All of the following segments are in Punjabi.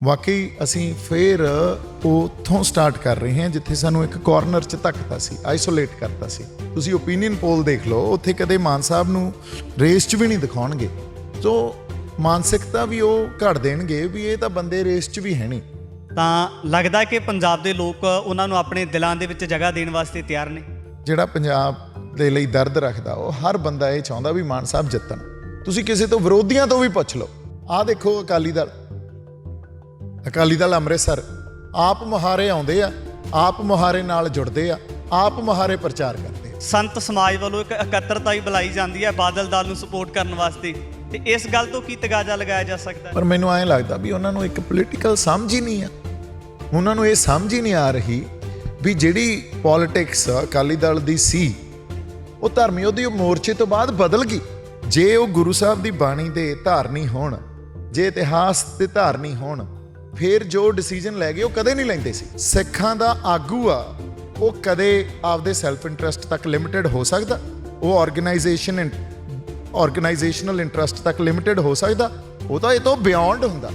ਵਾਕਈ ਅਸੀਂ ਫਿਰ ਉੱਥੋਂ ਸਟਾਰਟ ਕਰ ਰਹੇ ਹਾਂ ਜਿੱਥੇ ਸਾਨੂੰ ਇੱਕ ਕਾਰਨਰ 'ਚ ਧੱਕਤਾ ਸੀ, ਆਈਸੋਲੇਟ ਕਰਤਾ ਸੀ। ਤੁਸੀਂ ਓਪੀਨੀਅਨ ਪੋਲ ਦੇਖ ਲਓ, ਉੱਥੇ ਕਦੇ ਮਾਨ ਸਾਹਿਬ ਨੂੰ ਰੇਸ 'ਚ ਵੀ ਨਹੀਂ ਦਿਖਾਉਣਗੇ। ਸੋ ਮਾਨਸਿਕਤਾ ਵੀ ਉਹ ਘੜ ਦੇਣਗੇ ਵੀ ਇਹ ਤਾਂ ਬੰਦੇ ਰੇਸ 'ਚ ਵੀ ਹੈ ਨਹੀਂ। ਤਾਂ ਲੱਗਦਾ ਕਿ ਪੰਜਾਬ ਦੇ ਲੋਕ ਉਹਨਾਂ ਨੂੰ ਆਪਣੇ ਦਿਲਾਂ ਦੇ ਵਿੱਚ ਜਗ੍ਹਾ ਦੇਣ ਵਾਸਤੇ ਤਿਆਰ ਨੇ। ਜਿਹੜਾ ਪੰਜਾਬ ਦੇ ਲਈ ਦਰਦ ਰੱਖਦਾ ਉਹ ਹਰ ਬੰਦਾ ਇਹ ਚਾਹੁੰਦਾ ਵੀ ਮਾਨ ਸਾਹਿਬ ਜਿੱਤਣ। ਤੁਸੀਂ ਕਿਸੇ ਤੋਂ ਵਿਰੋਧੀਆਂ ਤੋਂ ਵੀ ਪੁੱਛ ਲਓ। ਆਹ ਦੇਖੋ ਅਕਾਲੀ ਦਲ ਅੰਮ੍ਰਿਤਸਰ ਆਪ ਮੁਹਾਰੇ ਆਉਂਦੇ ਆ, ਆਪ ਮੁਹਾਰੇ ਨਾਲ ਜੁੜਦੇ ਆ, ਆਪ ਮੁਹਾਰੇ ਪ੍ਰਚਾਰ ਕਰਦੇ ਆ। ਸੰਤ ਸਮਾਜ ਵੱਲੋਂ ਇੱਕ ਇਕੱਤਰਤਾ ਹੀ ਬੁਲਾਈ ਜਾਂਦੀ ਹੈ ਬਾਦਲ ਦਲ ਨੂੰ ਸਪੋਰਟ ਕਰਨ ਵਾਸਤੇ, ਤੇ ਇਸ ਗੱਲ ਤੋਂ ਕੀ ਤਗਾਜ਼ਾ ਲਗਾਇਆ ਜਾ ਸਕਦਾ? ਪਰ ਮੈਨੂੰ ਐਂ ਲੱਗਦਾ ਵੀ ਉਹਨਾਂ ਨੂੰ ਇੱਕ ਪੋਲੀਟੀਕਲ ਸਮਝ ਹੀ ਨਹੀਂ ਆ। ਉਹਨਾਂ ਨੂੰ ਇਹ ਸਮਝ ਹੀ ਨਹੀਂ ਆ ਰਹੀ ਵੀ ਜਿਹੜੀ ਪੋਲਿਟਿਕਸ ਅਕਾਲੀ ਦਲ ਦੀ ਸੀ ਉਹ ਧਰਮ ਯੁੱਧ ਮੋਰਚੇ ਤੋਂ ਬਾਅਦ ਬਦਲ ਗਈ। ਜੇ ਉਹ ਗੁਰੂ ਸਾਹਿਬ ਦੀ ਬਾਣੀ ਦੇ ਧਾਰਨੀ ਹੋਣ, ਜੇ ਇਤਿਹਾਸ ਦੇ ਧਾਰਨੀ ਹੋਣ, ਫਿਰ ਜੋ ਡਿਸੀਜਨ ਲੈ ਗਏ ਉਹ ਕਦੇ ਨਹੀਂ ਲੈਂਦੇ ਸੀ। ਸਿੱਖਾਂ ਦਾ ਆਗੂ ਆ, ਉਹ ਕਦੇ ਆਪਦੇ ਸੈਲਫ ਇੰਟਰਸਟ ਤੱਕ ਲਿਮਿਟਿਡ ਹੋ ਸਕਦਾ? ਉਹ ਆਰਗੇਨਾਈਜੇਸ਼ਨਲ ਇੰਟਰਸਟ ਤੱਕ ਲਿਮਿਟਿਡ ਹੋ ਸਕਦਾ? ਉਹ ਤਾਂ ਇਹ ਤੋਂ ਬਿਯੋਂਡ ਹੁੰਦਾ।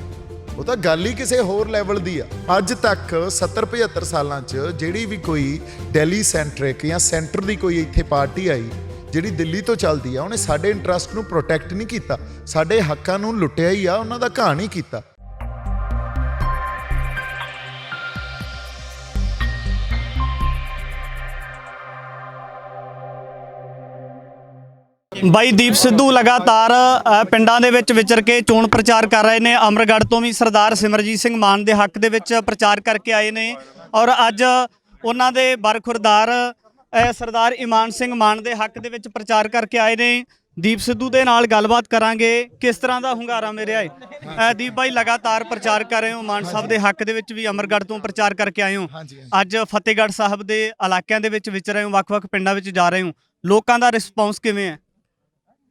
ਉਹ ਤਾਂ ਗੱਲ ਹੀ ਕਿਸੇ ਹੋਰ ਲੈਵਲ ਦੀ ਆ। ਅੱਜ ਤੱਕ 70-75 ਸਾਲਾਂ 'ਚ ਜਿਹੜੀ ਵੀ ਕੋਈ ਦਿੱਲੀ ਸੈਂਟਰਿਕ ਜਾਂ ਸੈਂਟਰ ਦੀ ਕੋਈ ਇੱਥੇ ਪਾਰਟੀ ਆਈ ਜਿਹੜੀ ਦਿੱਲੀ ਤੋਂ ਚੱਲਦੀ ਆ, ਉਹਨੇ ਸਾਡੇ ਇੰਟਰਸਟ ਨੂੰ ਪ੍ਰੋਟੈਕਟ ਨਹੀਂ ਕੀਤਾ, ਸਾਡੇ ਹੱਕਾਂ ਨੂੰ ਲੁੱਟਿਆ ਹੀ ਆ, ਉਹਨਾਂ ਦਾ ਘਾਣ ਹੀ ਕੀਤਾ। ਬਾਈ ਦੀਪ ਸਿੱਧੂ ਲਗਾਤਾਰ ਪਿੰਡਾਂ ਦੇ ਵਿੱਚ ਵਿਚਰ ਕੇ ਚੋਣ ਪ੍ਰਚਾਰ ਕਰ ਰਹੇ ਨੇ। ਅਮਰਗੜ੍ਹ ਤੋਂ ਵੀ ਸਰਦਾਰ ਸਿਮਰਜੀਤ ਸਿੰਘ ਮਾਨ ਦੇ ਹੱਕ ਦੇ ਵਿੱਚ ਪ੍ਰਚਾਰ ਕਰਕੇ ਆਏ ਨੇ, ਔਰ ਅੱਜ ਉਹਨਾਂ ਦੇ ਬਰਖੁਰਦਾਰ ਸਰਦਾਰ ਇਮਾਨ ਸਿੰਘ ਮਾਨ ਦੇ ਹੱਕ ਦੇ ਵਿੱਚ ਪ੍ਰਚਾਰ ਕਰਕੇ ਆਏ ਨੇ। ਦੀਪ ਸਿੱਧੂ ਦੇ ਨਾਲ ਗੱਲਬਾਤ ਕਰਾਂਗੇ, ਕਿਸ ਤਰ੍ਹਾਂ ਦਾ ਹੁੰਗਾਰਾ ਮੇਰੇ ਆਏ। ਦੀਪ ਬਾਈ ਲਗਾਤਾਰ ਪ੍ਰਚਾਰ ਕਰ ਰਹੇ ਹੋ ਮਾਨ ਸਾਹਿਬ ਦੇ ਹੱਕ ਦੇ ਵਿੱਚ ਵੀ, ਅਮਰਗੜ੍ਹ ਤੋਂ ਪ੍ਰਚਾਰ ਕਰਕੇ ਆਏ ਹੋ, ਅੱਜ ਫਤਿਹਗੜ੍ਹ ਸਾਹਿਬ ਦੇ ਇਲਾਕਿਆਂ ਦੇ ਵਿੱਚ ਵਿਚਰ ਰਹੇ ਹੋ, ਵੱਖ-ਵੱਖ ਪਿੰਡਾਂ ਵਿੱਚ ਜਾ ਰਹੇ ਹੋ, ਲੋਕਾਂ ਦਾ ਰਿਸਪੌਂਸ ਕਿਵੇਂ ਹੈ?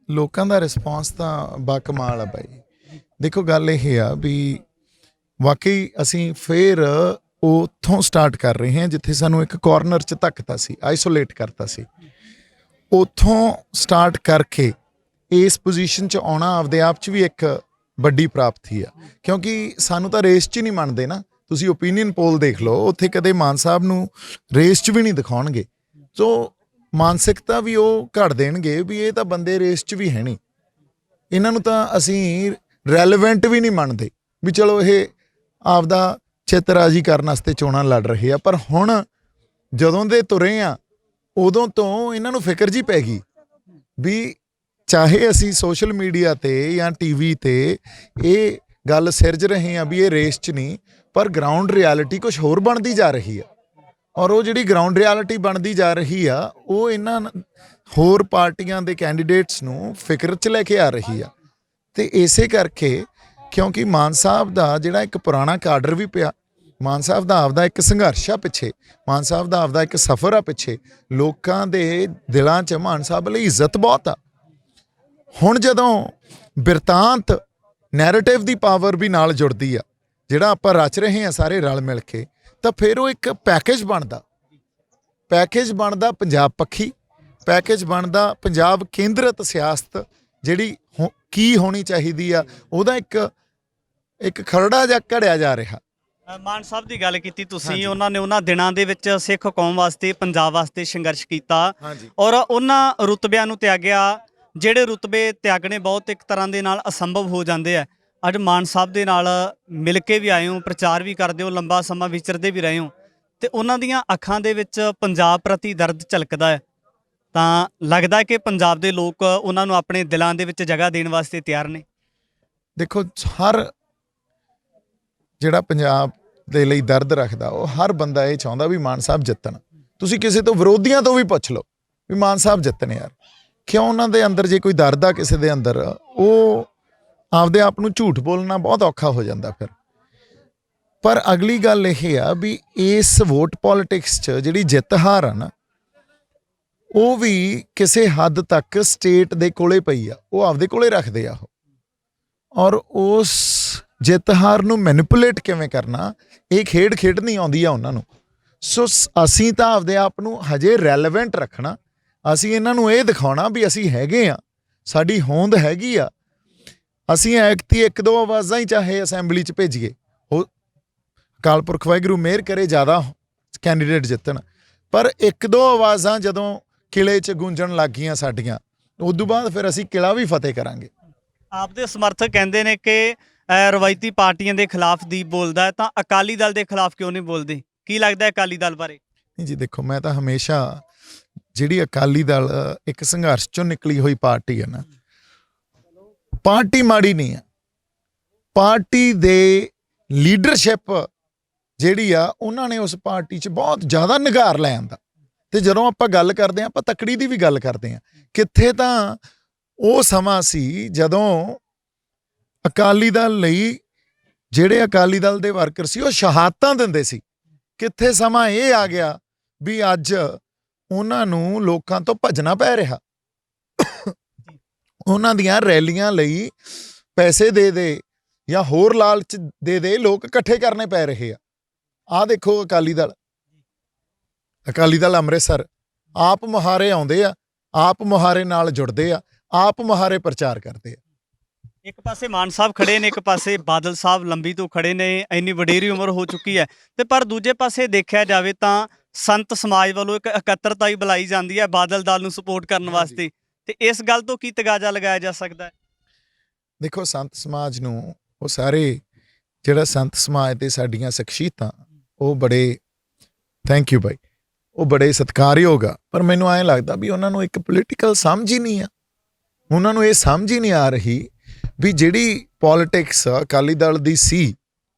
ਲੋਕਾਂ ਦਾ ਰਿਸਪੌਂਸ ਤਾਂ ਬਾਕਮਾਲ ਆ ਬਾਈ। ਦੇਖੋ ਗੱਲ ਇਹ ਆ ਵੀ ਵਾਕਈ ਅਸੀਂ ਫਿਰ ਉੱਥੋਂ ਸਟਾਰਟ ਕਰ ਰਹੇ ਹਾਂ ਜਿੱਥੇ ਸਾਨੂੰ ਇੱਕ ਕਾਰਨਰ 'ਚ ਧੱਕਤਾ ਸੀ, ਆਈਸੋਲੇਟ ਕਰਤਾ ਸੀ। ਉੱਥੋਂ ਸਟਾਰਟ ਕਰਕੇ ਇਸ ਪੋਜੀਸ਼ਨ 'ਚ ਆਉਣਾ ਆਪਦੇ ਆਪ 'ਚ ਵੀ ਇੱਕ ਵੱਡੀ ਪ੍ਰਾਪਤੀ ਆ, ਕਿਉਂਕਿ ਸਾਨੂੰ ਤਾਂ ਰੇਸ 'ਚ ਨਹੀਂ ਮੰਨਦੇ ਨਾ। ਤੁਸੀਂ ਓਪੀਨੀਅਨ ਪੋਲ ਦੇਖ ਲਓ, ਉੱਥੇ ਕਦੇ ਮਾਨ ਸਾਹਿਬ ਨੂੰ ਰੇਸ 'ਚ ਵੀ ਨਹੀਂ ਦਿਖਾਉਣਗੇ। ਸੋ ਮਾਨਸਿਕਤਾ ਵੀ ਉਹ ਘੜ ਦੇਣਗੇ ਵੀ ਇਹ ਤਾਂ ਬੰਦੇ ਰੇਸ 'ਚ ਵੀ ਹੈ ਨਹੀਂ। ਇਹਨਾਂ ਨੂੰ ਤਾਂ ਅਸੀਂ ਰੈਲੇਵੈਂਟ ਵੀ ਨਹੀਂ ਮੰਨਦੇ ਵੀ ਚਲੋ ਇਹ ਆਪਦਾ ਚਿੱਤਰਾਜੀ ਕਰਨ ਵਾਸਤੇ ਚੋਣਾਂ ਲੜ ਰਹੇ ਆ। ਪਰ ਹੁਣ ਜਦੋਂ ਦੇ ਤੁਰੇ ਆ ਉਦੋਂ ਤੋਂ ਇਹਨਾਂ ਨੂੰ ਫਿਕਰ ਜੀ ਪੈ ਗਈ ਵੀ ਚਾਹੇ ਅਸੀਂ ਸੋਸ਼ਲ ਮੀਡੀਆ ਤੇ ਜਾਂ ਟੀਵੀ ਤੇ ਇਹ ਗੱਲ ਸਿਰਜ ਰਹੇ ਆ ਵੀ ਇਹ ਰੇਸ 'ਚ ਨਹੀਂ, ਪਰ ਗਰਾਊਂਡ ਰਿਐਲਿਟੀ ਕੁਝ ਹੋਰ ਬਣਦੀ ਜਾ ਰਹੀ ਆ। ਔਰ ਉਹ ਜਿਹੜੀ ਗਰਾਊਂਡ ਰਿਐਲਿਟੀ ਬਣਦੀ ਜਾ ਰਹੀ ਆ ਉਹ ਇਹਨਾਂ ਹੋਰ ਪਾਰਟੀਆਂ ਦੇ ਕੈਂਡੀਡੇਟਸ ਨੂੰ ਫਿਕਰ 'ਚ ਲੈ ਕੇ ਆ ਰਹੀ ਆ। ਤੇ ਇਸੇ ਕਰਕੇ ਕਿਉਂਕਿ ਮਾਨ ਸਾਹਿਬ ਦਾ ਜਿਹੜਾ ਇੱਕ ਪੁਰਾਣਾ ਕਾਡਰ ਵੀ ਪਿਆ, ਮਾਨ ਸਾਹਿਬ ਦਾ ਆਪਦਾ ਇੱਕ ਸੰਘਰਸ਼ ਆ ਪਿੱਛੇ, ਮਾਨ ਸਾਹਿਬ ਦਾ ਆਪਦਾ ਇੱਕ ਸਫ਼ਰ ਆ ਪਿੱਛੇ, ਲੋਕਾਂ ਦੇ ਦਿਲਾਂ 'ਚ ਮਾਨ ਸਾਹਿਬ ਲਈ ਇੱਜ਼ਤ ਬਹੁਤ ਆ। ਹੁਣ ਜਦੋਂ ਬਿਰਤਾਂਤ ਨੈਰੇਟਿਵ ਦੀ ਪਾਵਰ ਵੀ ਨਾਲ ਜੁੜਦੀ ਆ, ਜਿਹੜਾ ਆਪਾਂ ਰਚ ਰਹੇ ਹਾਂ ਸਾਰੇ ਰਲ ਮਿਲ ਕੇ, ਤਾਂ ਫਿਰ ਉਹ ਇੱਕ ਪੈਕੇਜ ਬਣਦਾ ਪੰਜਾਬ ਪੱਖੀ, ਪੈਕੇਜ ਬਣਦਾ ਪੰਜਾਬ ਕੇਂਦਰਿਤ ਸਿਆਸਤ ਜਿਹੜੀ ਕੀ ਹੋਣੀ ਚਾਹੀਦੀ ਆ, ਉਹਦਾ ਇੱਕ ਖਰੜਾ ਜਿਹਾ ਘੜਿਆ ਜਾ ਰਿਹਾ। ਮਾਨ ਸਾਹਿਬ ਦੀ ਗੱਲ ਕੀਤੀ ਤੁਸੀਂ, ਉਹਨਾਂ ਨੇ ਉਹਨਾਂ ਦਿਨਾਂ ਦੇ ਵਿੱਚ ਸਿੱਖ ਕੌਮ ਵਾਸਤੇ, ਪੰਜਾਬ ਵਾਸਤੇ ਸੰਘਰਸ਼ ਕੀਤਾ, ਔਰ ਉਹਨਾਂ ਰੁਤਬਿਆਂ ਨੂੰ ਤਿਆਗਿਆ ਜਿਹੜੇ ਰੁਤਬੇ ਤਿਆਗਣੇ ਬਹੁਤ ਇੱਕ ਤਰ੍ਹਾਂ ਦੇ ਨਾਲ ਅਸੰਭਵ ਹੋ ਜਾਂਦੇ ਆ। ਅੱਜ ਮਾਨ ਸਾਹਿਬ ਦੇ ਨਾਲ ਮਿਲ ਕੇ ਵੀ ਆਏ ਹੋ, ਪ੍ਰਚਾਰ ਵੀ ਕਰਦੇ ਹੋ, ਲੰਬਾ ਸਮਾਂ ਵਿਚਰਦੇ ਵੀ ਰਹੇ ਹੋ, ਤੇ ਉਹਨਾਂ ਦੀਆਂ ਅੱਖਾਂ ਦੇ ਵਿੱਚ ਪੰਜਾਬ ਪ੍ਰਤੀ ਦਰਦ ਝਲਕਦਾ ਹੈ। ਤਾਂ ਲੱਗਦਾ ਕਿ ਪੰਜਾਬ ਦੇ ਲੋਕ ਉਹਨਾਂ ਨੂੰ ਆਪਣੇ ਦਿਲਾਂ ਦੇ ਵਿੱਚ ਜਗ੍ਹਾ ਦੇਣ ਵਾਸਤੇ ਤਿਆਰ ਨੇ। ਦੇਖੋ ਹਰ ਜਿਹੜਾ ਪੰਜਾਬ ਦੇ ਲਈ ਦਰਦ ਰੱਖਦਾ ਉਹ ਹਰ ਬੰਦਾ ਇਹ ਚਾਹੁੰਦਾ ਵੀ ਮਾਨ ਸਾਹਿਬ ਜਿੱਤਣ। ਤੁਸੀਂ ਕਿਸੇ ਤੋਂ ਵਿਰੋਧੀਆਂ ਤੋਂ ਵੀ ਪੁੱਛ ਲਓ ਵੀ ਮਾਨ ਸਾਹਿਬ ਜਿੱਤਣ ਯਾਰ। ਕਿਉਂ ਉਹਨਾਂ ਦੇ ਅੰਦਰ ਜੇ ਕੋਈ ਦਰਦ ਆ ਕਿਸੇ ਦੇ ਅੰਦਰ, ਉਹ ਆਪਦੇ ਆਪ ਨੂੰ ਝੂਠ ਬੋਲਣਾ ਬਹੁਤ ਔਖਾ ਹੋ ਜਾਂਦਾ ਫਿਰ। ਪਰ ਅਗਲੀ ਗੱਲ ਇਹ ਆ ਵੀ ਇਸ ਵੋਟ ਪੋਲਿਟਿਕਸ 'ਚ ਜਿਹੜੀ ਜਿੱਤ ਹਾਰ ਆ ਨਾ, ਉਹ ਵੀ ਕਿਸੇ ਹੱਦ ਤੱਕ ਸਟੇਟ ਦੇ ਕੋਲੇ ਪਈ ਆ, ਉਹ ਆਪਦੇ ਕੋਲੇ ਰੱਖਦੇ ਆ ਉਹ। ਔਰ ਉਸ ਜਿੱਤ ਹਾਰ ਨੂੰ ਮੈਨੀਪੂਲੇਟ ਕਿਵੇਂ ਕਰਨਾ, ਇਹ ਖੇਡ ਖੇਡਣੀ ਆਉਂਦੀ ਆ ਉਹਨਾਂ ਨੂੰ। ਸੋ ਅਸੀਂ ਤਾਂ ਆਪਦੇ ਆਪ ਨੂੰ ਹਜੇ ਰੈਲੇਵੈਂਟ ਰੱਖਣਾ, ਅਸੀਂ ਇਹਨਾਂ ਨੂੰ ਇਹ ਦਿਖਾਉਣਾ ਵੀ ਅਸੀਂ ਹੈਗੇ ਆ, ਸਾਡੀ ਹੋਂਦ ਹੈਗੀ ਆ। ਅਸੀਂ ਐਕਤੀ 1-2 ਆਵਾਜ਼ਾਂ ਹੀ ਚਾਹੇ ਅਸੈਂਬਲੀ 'ਚ ਭੇਜੀਏ, ਉਹ ਅਕਾਲ ਪੁਰਖ ਵਾਹਿਗੁਰੂ ਮਿਹਰ ਕਰੇ ਜ਼ਿਆਦਾ ਕੈਂਡੀਡੇਟ ਜਿੱਤਣ, ਪਰ ਇੱਕ ਦੋ ਆਵਾਜ਼ਾਂ ਜਦੋਂ ਕਿਲੇ 'ਚ ਗੂੰਜਣ ਲੱਗ ਗਈਆਂ ਸਾਡੀਆਂ, ਉਦੋਂ ਬਾਅਦ ਫਿਰ ਅਸੀਂ ਕਿਲਾ ਵੀ ਫਤਿਹ ਕਰਾਂਗੇ। ਆਪਦੇ ਸਮਰਥਕ ਕਹਿੰਦੇ ਨੇ ਕਿ ਰਵਾਇਤੀ ਪਾਰਟੀਆਂ ਦੇ ਖਿਲਾਫ ਦੀਪ ਬੋਲਦਾ ਹੈ, ਤਾਂ ਅਕਾਲੀ ਦਲ ਦੇ ਖਿਲਾਫ ਕਿਉਂ ਨਹੀਂ ਬੋਲਦੇ? ਕੀ ਲੱਗਦਾ ਹੈ ਅਕਾਲੀ ਦਲ ਬਾਰੇ? ਨਹੀਂ ਜੀ, ਦੇਖੋ ਮੈਂ ਤਾਂ ਹਮੇਸ਼ਾ ਜਿਹੜੀ ਅਕਾਲੀ ਦਲ ਇੱਕ ਸੰਘਰਸ਼ 'ਚੋਂ ਨਿਕਲੀ ਹੋਈ ਪਾਰਟੀ ਹੈ ਨਾ, ਪਾਰਟੀ ਮਾੜੀ ਨਹੀਂ ਆ, ਪਾਰਟੀ ਦੇ ਲੀਡਰਸ਼ਿਪ ਜਿਹੜੀ ਆ ਉਹਨਾਂ ਨੇ ਉਸ ਪਾਰਟੀ 'ਚ ਬਹੁਤ ਜ਼ਿਆਦਾ ਨਿਘਾਰ ਲੈ ਆਂਦਾ। ਤੇ ਜਦੋਂ ਆਪਾਂ ਗੱਲ ਕਰਦੇ ਹਾਂ, ਆਪਾਂ ਤਕੜੀ ਦੀ ਵੀ ਗੱਲ ਕਰਦੇ ਹਾਂ, ਕਿੱਥੇ ਤਾਂ ਉਹ ਸਮਾਂ ਸੀ ਜਦੋਂ ਅਕਾਲੀ ਦਲ ਲਈ ਜਿਹੜੇ ਅਕਾਲੀ ਦਲ ਦੇ ਵਰਕਰ ਸੀ ਉਹ ਸ਼ਹਾਦਤਾਂ ਦਿੰਦੇ ਸੀ। ਕਿੱਥੇ ਸਮਾਂ ਇਹ ਆ ਗਿਆ ਵੀ ਅੱਜ ਉਹਨਾਂ ਨੂੰ ਲੋਕਾਂ ਤੋਂ ਭੱਜਣਾ ਪੈ ਰਿਹਾ, ਉਹਨਾਂ ਦੀਆਂ ਰੈਲੀਆਂ ਲਈ ਪੈਸੇ ਦੇ ਜਾਂ ਹੋਰ ਲਾਲਚ ਦੇ ਲੋਕ ਇਕੱਠੇ ਕਰਨੇ ਪੈ ਰਹੇ ਆ। ਆਹ ਦੇਖੋ ਅਕਾਲੀ ਦਲ ਅੰਮ੍ਰਿਤਸਰ ਆਪ ਮੁਹਾਰੇ ਆਉਂਦੇ ਆ, ਆਪ ਮੁਹਾਰੇ ਨਾਲ ਜੁੜਦੇ ਆ, ਆਪ ਮੁਹਾਰੇ ਪ੍ਰਚਾਰ ਕਰਦੇ ਆ। ਇੱਕ ਪਾਸੇ ਮਾਨ ਸਾਹਿਬ ਖੜੇ ਨੇ, ਇੱਕ ਪਾਸੇ ਬਾਦਲ ਸਾਹਿਬ ਲੰਬੀ ਤੋਂ ਖੜੇ ਨੇ, ਇੰਨੀ ਵਡੇਰੀ ਉਮਰ ਹੋ ਚੁੱਕੀ ਹੈ, ਤੇ ਪਰ ਦੂਜੇ ਪਾਸੇ ਦੇਖਿਆ ਜਾਵੇ ਤਾਂ ਸੰਤ ਸਮਾਜ ਵੱਲੋਂ ਇੱਕ ਇਕੱਤਰਤਾ ਹੀ ਬੁਲਾਈ ਜਾਂਦੀ ਹੈ ਬਾਦਲ ਦਲ ਨੂੰ ਸਪੋਰਟ ਕਰਨ ਵਾਸਤੇ, ਤੇ ਇਸ ਗੱਲ ਤੋਂ ਕੀ ਤਗਾਜ਼ਾ ਲਗਾਇਆ ਜਾ ਸਕਦਾ ਹੈ? ਦੇਖੋ ਸੰਤ ਸਮਾਜ ਨੂੰ ਉਹ ਸਾਰੇ ਜਿਹੜਾ ਸੰਤ ਸਮਾਜ ਤੇ ਸਾਡੀਆਂ ਸ਼ਖਸੀਅਤਾਂ ਉਹ ਬੜੇ ਥੈਂਕ ਯੂ ਬਾਈ, ਉਹ ਬੜੇ ਸਤਿਕਾਰਯੋਗ ਆ, ਪਰ ਮੈਨੂੰ ਐਂ ਲੱਗਦਾ ਵੀ ਉਹਨਾਂ ਨੂੰ ਇੱਕ ਪੋਲੀਟੀਕਲ ਸਮਝ ਹੀ ਨਹੀਂ ਆ। ਉਹਨਾਂ ਨੂੰ ਇਹ ਸਮਝ ਹੀ ਨਹੀਂ ਆ ਰਹੀ ਵੀ ਜਿਹੜੀ ਪੋਲਿਟਿਕਸ ਅਕਾਲੀ ਦਲ ਦੀ ਸੀ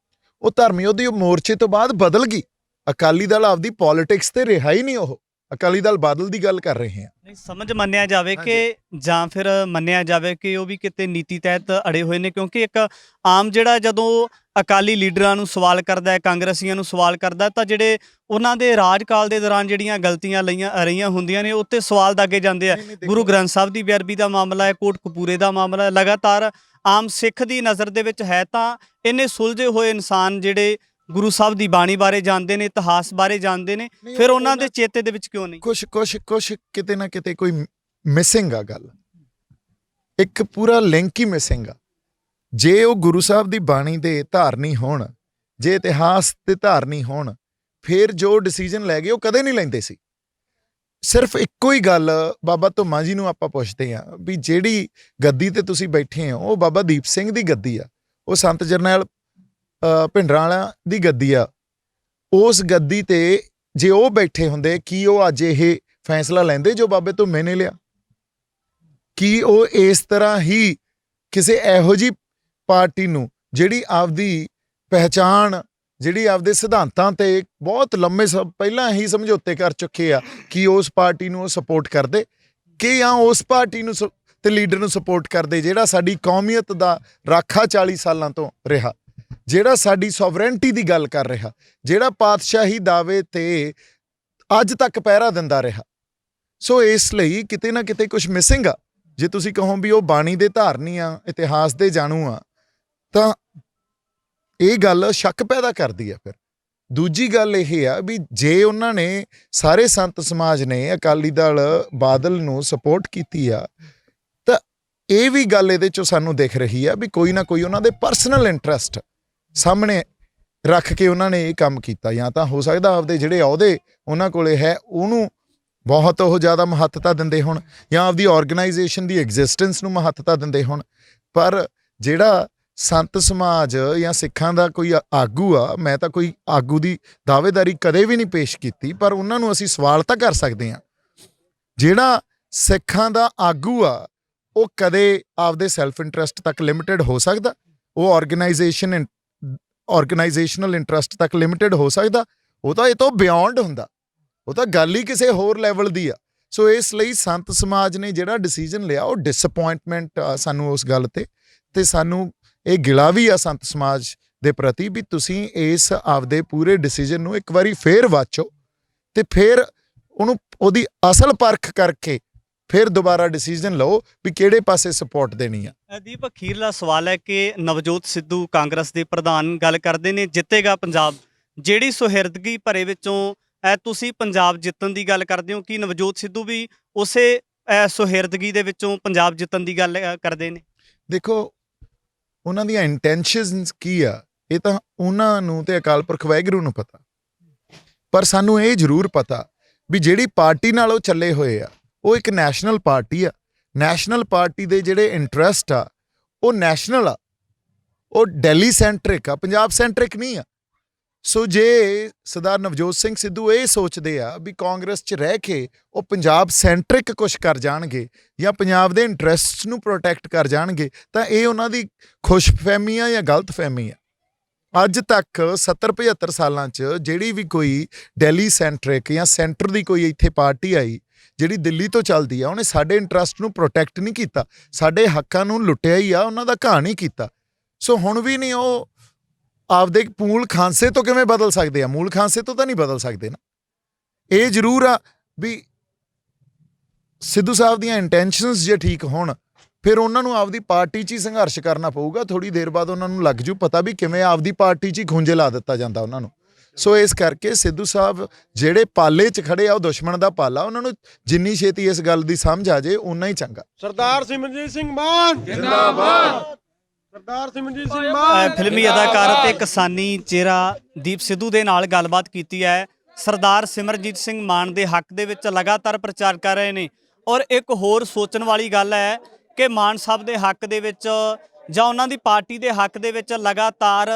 ਉਹ ਧਰਮ ਯੁੱਧ ਮੋਰਚੇ ਤੋਂ ਬਾਅਦ ਬਦਲ ਗਈ। ਅਕਾਲੀ ਦਲ ਆਪਦੀ ਪੋਲਿਟਿਕਸ ਤੇ ਰਿਹਾ ਹੀ ਨਹੀਂ, ਉਹ ਅਕਾਲੀ ਦਲ ਬਾਦਲ ਦੀ ਗੱਲ ਕਰ ਰਹੇ ਆ। ਨਹੀਂ ਸਮਝ ਮੰਨਿਆ ਜਾਵੇ ਕਿ ਜਾਂ ਫਿਰ ਮੰਨਿਆ ਜਾਵੇ ਕਿ ਉਹ ਵੀ ਕਿਤੇ ਨੀਤੀ ਤਹਿਤ ਅੜੇ ਹੋਏ ਨੇ, ਕਿਉਂਕਿ ਇੱਕ ਆਮ ਜਿਹੜਾ ਜਦੋਂ ਅਕਾਲੀ ਲੀਡਰਾਂ ਨੂੰ ਸਵਾਲ ਕਰਦਾ ਹੈ, ਕਾਂਗਰਸੀਆਂ ਨੂੰ ਸਵਾਲ ਕਰਦਾ, ਤਾਂ ਜਿਹੜੇ ਉਹਨਾਂ ਦੇ ਰਾਜਕਾਲ ਦੇ ਦੌਰਾਨ ਜਿਹੜੀਆਂ ਗਲਤੀਆਂ ਰਹੀਆਂ ਹੁੰਦੀਆਂ ਨੇ ਉੱਤੇ ਸਵਾਲ ਦਾਗੇ ਜਾਂਦੇ ਆ। ਗੁਰੂ ਗ੍ਰੰਥ ਸਾਹਿਬ ਦੀ ਬੇਅਦਬੀ ਦਾ ਮਾਮਲਾ ਹੈ, ਕੋਟਕਪੂਰੇ ਦਾ ਮਾਮਲਾ ਹੈ, ਲਗਾਤਾਰ ਆਮ ਸਿੱਖ ਦੀ ਨਜ਼ਰ ਦੇ ਵਿੱਚ ਹੈ, ਤਾਂ ਇੰਨੇ ਸੁਲਝੇ ਹੋਏ ਇਨਸਾਨ ਜਿਹੜੇ ਗੁਰੂ ਸਾਹਿਬ ਦੀ ਬਾਣੀ ਬਾਰੇ ਜਾਣਦੇ ਨੇ, ਇਤਿਹਾਸ ਬਾਰੇ ਜਾਣਦੇ ਨੇ, ਫਿਰ ਉਹਨਾਂ ਦੇ ਚੇਤੇ ਦੇ ਵਿੱਚ ਕਿਉਂ ਨਹੀਂ? ਕੁਛ ਕਿਤੇ ਨਾ ਕਿਤੇ ਕੋਈ ਮਿਸਿੰਗ ਆ ਗੱਲ, ਇੱਕ ਪੂਰਾ ਲਿੰਕ ਹੀ ਮਿਸਿੰਗ ਆ। ਜੇ ਉਹ ਗੁਰੂ ਸਾਹਿਬ ਦੀ ਬਾਣੀ ਦੇ ਧਾਰਨੀ ਹੋਣ, ਜੇ ਇਤਿਹਾਸ ਦੇ ਧਾਰਨੀ ਹੋਣ, ਫਿਰ ਜੋ ਡਿਸੀਜਨ ਲੈ ਗਏ ਉਹ ਕਦੇ ਨਹੀਂ ਲੈਂਦੇ ਸੀ। ਸਿਰਫ ਇੱਕੋ ਹੀ ਗੱਲ ਬਾਬਾ ਧੁੰਮਾ ਜੀ ਨੂੰ ਆਪਾਂ ਪੁੱਛਦੇ ਹਾਂ ਵੀ ਜਿਹੜੀ ਗੱਦੀ ਤੇ ਤੁਸੀਂ ਬੈਠੇ ਹੋ ਉਹ ਬਾਬਾ ਦੀਪ ਸਿੰਘ ਦੀ ਗੱਦੀ ਆ, ਉਹ ਸੰਤ ਜਰਨੈਲ ਭਿੰਡਰਾਂ ਵਾਲਿਆਂ ਦੀ ਗੱਦੀ ਆ। ਉਸ ਗੱਦੀ ਤੇ ਜੇ ਉਹ ਬੈਠੇ ਹੁੰਦੇ, ਕੀ ਉਹ ਅੱਜ ਇਹ ਫੈਸਲਾ ਲੈਂਦੇ ਜੋ ਬਾਬੇ ਧੁੰਮੇ ਨੇ ਲਿਆ? ਕੀ ਉਹ ਇਸ ਤਰ੍ਹਾਂ ਹੀ ਕਿਸੇ ਇਹੋ ਜਿਹੀ ਪਾਰਟੀ ਨੂੰ ਜਿਹੜੀ ਆਪਦੀ ਪਹਿਚਾਣ, ਜਿਹੜੀ ਆਪਦੇ ਸਿਧਾਂਤਾਂ ਤੇ ਬਹੁਤ ਲੰਮੇ ਪਹਿਲਾਂ ਹੀ ਸਮਝੌਤੇ ਕਰ ਚੁੱਕੇ ਆ, ਕੀ ਉਸ ਪਾਰਟੀ ਨੂੰ ਉਹ ਸਪੋਰਟ ਕਰਦੇ ਕਿ ਜਾਂ ਉਸ ਪਾਰਟੀ ਨੂੰ ਤੇ ਲੀਡਰ ਨੂੰ ਸਪੋਰਟ ਕਰਦੇ ਜਿਹੜਾ ਸਾਡੀ ਕੌਮੀਅਤ ਦਾ ਰਾਖਾ 40 ਸਾਲਾਂ ਤੋਂ ਰਿਹਾ, ਜਿਹੜਾ ਸਾਡੀ ਸੋਵਰੇਨਟੀ ਦੀ ਗੱਲ ਕਰ ਰਿਹਾ, ਜਿਹੜਾ ਪਾਤਸ਼ਾਹੀ ਦਾਅਵੇ ਤੇ ਅੱਜ ਤੱਕ ਪਹਿਰਾ ਦਿੰਦਾ ਰਿਹਾ? ਸੋ ਇਸ ਲਈ ਕਿਤੇ ਨਾ ਕਿਤੇ ਕੁਝ ਮਿਸਿੰਗ ਆ। ਜੇ ਤੁਸੀਂ ਕਹੋ ਵੀ ਉਹ ਬਾਣੀ ਦੇ ਧਾਰਨੀ ਆ, ਇਤਿਹਾਸ ਦੇ ਜਾਣੂ ਆ, ਤਾਂ ਇਹ ਗੱਲ ਸ਼ੱਕ ਪੈਦਾ ਕਰਦੀ ਆ। ਫਿਰ ਦੂਜੀ ਗੱਲ ਇਹ ਆ ਵੀ ਜੇ ਉਹਨਾਂ ਨੇ ਸਾਰੇ ਸੰਤ ਸਮਾਜ ਨੇ ਅਕਾਲੀ ਦਲ ਬਾਦਲ ਨੂੰ ਸਪੋਰਟ ਕੀਤੀ ਆ, ਤਾਂ ਇਹ ਵੀ ਗੱਲ ਇਹਦੇ ਚੋਂ ਸਾਨੂੰ ਦਿਖ ਰਹੀ ਆ ਵੀ ਕੋਈ ਨਾ ਕੋਈ ਉਹਨਾਂ ਦੇ ਪਰਸਨਲ ਇੰਟਰਸਟ ਸਾਹਮਣੇ ਰੱਖ ਕੇ ਉਹਨਾਂ ਨੇ ਇਹ ਕੰਮ ਕੀਤਾ। ਜਾਂ ਤਾਂ ਹੋ ਸਕਦਾ ਆਪਦੇ ਜਿਹੜੇ ਅਹੁਦੇ ਉਹਨਾਂ ਕੋਲੇ ਹੈ ਉਹਨੂੰ ਬਹੁਤ ਉਹ ਜ਼ਿਆਦਾ ਮਹੱਤਤਾ ਦਿੰਦੇ ਹੋਣ, ਜਾਂ ਆਪਦੀ ਆਰਗੇਨਾਈਜੇਸ਼ਨ ਦੀ ਐਗਜ਼ਿਸਟੈਂਸ ਨੂੰ ਮਹੱਤਤਾ ਦਿੰਦੇ ਹੋਣ। ਪਰ ਜਿਹੜਾ ਸੰਤ ਸਮਾਜ ਜਾਂ ਸਿੱਖਾਂ ਦਾ ਕੋਈ ਆਗੂ ਆ, ਮੈਂ ਤਾਂ ਕੋਈ ਆਗੂ ਦੀ ਦਾਅਵੇਦਾਰੀ ਕਦੇ ਵੀ ਨਹੀਂ ਪੇਸ਼ ਕੀਤੀ, ਪਰ ਉਹਨਾਂ ਨੂੰ ਅਸੀਂ ਸਵਾਲ ਤਾਂ ਕਰ ਸਕਦੇ ਹਾਂ। ਜਿਹੜਾ ਸਿੱਖਾਂ ਦਾ ਆਗੂ ਆ ਉਹ ਕਦੇ ਆਪਦੇ ਸੈਲਫ ਇੰਟਰਸਟ ਤੱਕ ਲਿਮਿਟਡ ਹੋ ਸਕਦਾ? ਉਹ ਆਰਗੇਨਾਈਜੇਸ਼ਨਲ ਇੰਟਰਸਟ ਤੱਕ ਲਿਮਿਟਡ ਹੋ ਸਕਦਾ? ਉਹ ਤਾਂ ਇਹ ਤੋਂ ਬਿਯੋਂਡ ਹੁੰਦਾ, ਉਹ ਤਾਂ ਗੱਲ ਹੀ ਕਿਸੇ ਹੋਰ ਲੈਵਲ ਦੀ ਆ। ਸੋ ਇਸ ਲਈ ਸੰਤ ਸਮਾਜ ਨੇ ਜਿਹੜਾ ਡਿਸੀਜਨ ਲਿਆ ਉਹ ਡਿਸਅਪੁਆਇੰਟਮੈਂਟ ਸਾਨੂੰ ਉਸ ਗੱਲ ਤੇ ਸਾਨੂੰ ਇਹ ਗਿਲਾ ਵੀ ਆ ਸੰਤ ਸਮਾਜ ਦੇ ਪ੍ਰਤੀ ਵੀ ਤੁਸੀਂ ਇਸ ਆਪਦੇ ਪੂਰੇ ਡਿਸੀਜਨ ਨੂੰ ਇੱਕ ਵਾਰੀ ਫੇਰ ਵਾਚੋ ਤੇ ਫਿਰ ਉਹਨੂੰ ਉਹਦੀ ਅਸਲ ਪਰਖ ਕਰਕੇ ਫਿਰ ਦੁਬਾਰਾ ਡਿਸੀਜਨ ਲਓ ਵੀ ਕਿਹੜੇ ਪਾਸੇ ਸਪੋਰਟ ਦੇਣੀ ਆ। ਦੀਪ, ਅਖੀਰਲਾ ਸਵਾਲ ਹੈ ਕਿ ਨਵਜੋਤ ਸਿੱਧੂ ਕਾਂਗਰਸ ਦੇ ਪ੍ਰਧਾਨ ਗੱਲ ਕਰਦੇ ਨੇ ਜਿੱਤੇਗਾ ਪੰਜਾਬ, ਜਿਹੜੀ ਸੁਹਿਰਦਗੀ ਭਰੇ ਵਿੱਚੋਂ ਤੁਸੀਂ ਪੰਜਾਬ ਜਿੱਤਣ ਦੀ ਗੱਲ ਕਰਦੇ ਹੋ, ਕਿ ਨਵਜੋਤ ਸਿੱਧੂ ਵੀ ਉਸੇ ਸੁਹਿਰਦਗੀ ਦੇ ਵਿੱਚੋਂ ਪੰਜਾਬ ਜਿੱਤਣ ਦੀ ਗੱਲ ਕਰਦੇ ਨੇ? ਦੇਖੋ ਉਹਨਾਂ ਦੀਆਂ ਇੰਟੈਂਸ਼ਨਸ ਕੀ ਆ ਇਹ ਤਾਂ ਉਹਨਾਂ ਨੂੰ ਤੇ ਅਕਾਲ ਪੁਰਖ ਵਾਹਿਗੁਰੂ ਨੂੰ ਪਤਾ। ਪਰ ਸਾਨੂੰ ਇਹ ਜ਼ਰੂਰ ਪਤਾ ਵੀ ਜਿਹੜੀ ਪਾਰਟੀ ਨਾਲ ਉਹ ਚੱਲੇ ਹੋਏ ਆ ਉਹ ਇੱਕ ਨੈਸ਼ਨਲ ਪਾਰਟੀ ਆ। ਨੈਸ਼ਨਲ ਪਾਰਟੀ ਦੇ ਜਿਹੜੇ ਇੰਟਰਸਟ ਆ ਉਹ ਨੈਸ਼ਨਲ ਆ, ਉਹ ਦਿੱਲੀ ਸੈਂਟਰਿਕ ਆ, ਪੰਜਾਬ ਸੈਂਟਰਿਕ ਨਹੀਂ ਆ। ਸੋ ਜੇ ਸਰਦਾਰ ਨਵਜੋਤ ਸਿੰਘ ਸਿੱਧੂ ਇਹ ਸੋਚਦੇ ਆ ਵੀ ਕਾਂਗਰਸ 'ਚ ਰਹਿ ਕੇ ਉਹ ਪੰਜਾਬ ਸੈਂਟਰਿਕ ਕੁਛ ਕਰ ਜਾਣਗੇ ਜਾਂ ਪੰਜਾਬ ਦੇ ਇੰਟਰਸਟਸ ਨੂੰ ਪ੍ਰੋਟੈਕਟ ਕਰ ਜਾਣਗੇ ਤਾਂ ਇਹ ਉਹਨਾਂ ਦੀ ਖੁਸ਼ਫਹਿਮੀ ਆ ਜਾਂ ਗਲਤਫਹਿਮੀ ਆ। ਅੱਜ ਤੱਕ 70-75 ਸਾਲਾਂ 'ਚ ਜਿਹੜੀ ਵੀ ਕੋਈ ਦਿੱਲੀ ਸੈਂਟਰਿਕ ਜਾਂ ਸੈਂਟਰ ਦੀ ਕੋਈ ਇੱਥੇ ਪਾਰਟੀ ਆਈ ਜਿਹੜੀ ਦਿੱਲੀ ਤੋਂ ਚੱਲਦੀ ਆ, ਉਹਨੇ ਸਾਡੇ ਇੰਟਰਸਟ ਨੂੰ ਪ੍ਰੋਟੈਕਟ ਨਹੀਂ ਕੀਤਾ, ਸਾਡੇ ਹੱਕਾਂ ਨੂੰ ਲੁੱਟਿਆ ਹੀ ਆ, ਉਹਨਾਂ ਦਾ ਘਾਹ ਨਹੀਂ ਕੀਤਾ। ਸੋ ਹੁਣ ਵੀ ਨਹੀਂ ਉਹ ਆਪਦੇ ਮੂਲ ਖਾਂਸੇ ਤੋਂ ਕਿਵੇਂ ਬਦਲ ਸਕਦੇ ਆ? ਮੂਲ ਖਾਂਸੇ ਤੋਂ ਤਾਂ ਨਹੀਂ ਬਦਲ ਸਕਦੇ ਨਾ। ਇਹ ਜ਼ਰੂਰ ਆ ਵੀ ਸਿੱਧੂ ਸਾਹਿਬ ਦੀਆਂ ਇੰਟੈਂਸ਼ਨਸ ਜੇ ਠੀਕ ਹੋਣ ਫਿਰ ਉਹਨਾਂ ਨੂੰ ਆਪਦੀ ਪਾਰਟੀ 'ਚ ਹੀ ਸੰਘਰਸ਼ ਕਰਨਾ ਪਊਗਾ। ਥੋੜ੍ਹੀ ਦੇਰ ਬਾਅਦ ਉਹਨਾਂ ਨੂੰ ਲੱਗ ਜੂ ਪਤਾ ਵੀ ਕਿਵੇਂ ਆਪਦੀ ਪਾਰਟੀ 'ਚ ਹੀ ਖੂੰਜੇ ਲਾ ਦਿੱਤਾ ਜਾਂਦਾ ਉਹਨਾਂ ਨੂੰ। ਸੋ ਇਸ ਕਰਕੇ ਸਿੱਧੂ ਸਾਹਿਬ ਜਿਹੜੇ ਪਾਲੇ 'ਚ ਖੜੇ ਆ ਉਹ ਦੁਸ਼ਮਣ ਦਾ ਪਾਲਾ, ਉਹਨਾਂ ਨੂੰ ਜਿੰਨੀ ਛੇਤੀ ਇਸ ਗੱਲ ਦੀ ਸਮਝ ਆ ਜੇ ਓਨਾ ਹੀ ਚੰਗਾ। ਸਰਦਾਰ ਸਿਮਰਜੀਤ ਸਿੰਘ ਮਾਨ ਜਿੰਦਾਬਾਦ। ਸਰਦਾਰ ਸਿਮਰਜੀਤ ਸਿੰਘ ਮਾਨ। ਫਿਲਮੀ ਅਦਾਕਾਰ ਅਤੇ ਕਿਸਾਨੀ ਚਿਹਰਾ ਦੀਪ ਸਿੱਧੂ ਦੇ ਨਾਲ ਗੱਲਬਾਤ ਕੀਤੀ ਹੈ। ਸਰਦਾਰ ਸਿਮਰਜੀਤ ਸਿੰਘ ਮਾਨ ਦੇ ਹੱਕ ਦੇ ਵਿੱਚ ਲਗਾਤਾਰ ਪ੍ਰਚਾਰ ਕਰ ਰਹੇ ਨੇ। ਔਰ ਇੱਕ ਹੋਰ ਸੋਚਣ ਵਾਲੀ ਗੱਲ ਹੈ ਕਿ ਮਾਨ ਸਾਹਿਬ ਦੇ ਹੱਕ ਦੇ ਵਿੱਚ ਜਾਂ ਉਹਨਾਂ ਦੀ ਪਾਰਟੀ ਦੇ ਹੱਕ ਦੇ ਵਿੱਚ ਲਗਾਤਾਰ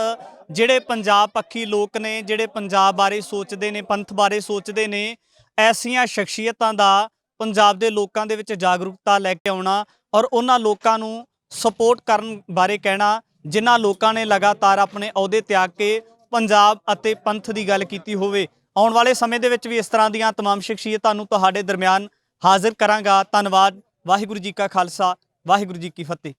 ਜਿਹੜੇ ਪੰਜਾਬ ਪੱਖੀ ਲੋਕ ਨੇ, ਜਿਹੜੇ ਪੰਜਾਬ ਬਾਰੇ ਸੋਚਦੇ ਨੇ, ਪੰਥ ਬਾਰੇ ਸੋਚਦੇ ਨੇ, ਐਸੀਆਂ ਸ਼ਖਸੀਅਤਾਂ ਦਾ ਪੰਜਾਬ ਦੇ ਲੋਕਾਂ ਦੇ ਵਿੱਚ ਜਾਗਰੂਕਤਾ ਲੈ ਕੇ ਆਉਣਾ ਔਰ ਉਹਨਾਂ ਲੋਕਾਂ ਨੂੰ ਸਪੋਰਟ ਕਰਨ ਬਾਰੇ ਕਹਿਣਾ ਜਿਨ੍ਹਾਂ ਲੋਕਾਂ ਨੇ ਲਗਾਤਾਰ ਆਪਣੇ ਅਹੁਦੇ ਤਿਆਗ ਕੇ ਪੰਜਾਬ ਅਤੇ ਪੰਥ ਦੀ ਗੱਲ ਕੀਤੀ ਹੋਵੇ। ਆਉਣ ਵਾਲੇ ਸਮੇਂ ਦੇ ਵਿੱਚ ਵੀ ਇਸ ਤਰ੍ਹਾਂ ਦੀਆਂ तमाम ਸ਼ਖਸੀਅਤਾਂ ਨੂੰ ਤੁਹਾਡੇ ਦਰਮਿਆਨ ਹਾਜ਼ਰ ਕਰਾਂਗਾ। ਧੰਨਵਾਦ। ਵਾਹਿਗੁਰੂ ਜੀ ਕਾ ਖਾਲਸਾ, ਵਾਹਿਗੁਰੂ ਜੀ ਕੀ ਫਤਿਹ।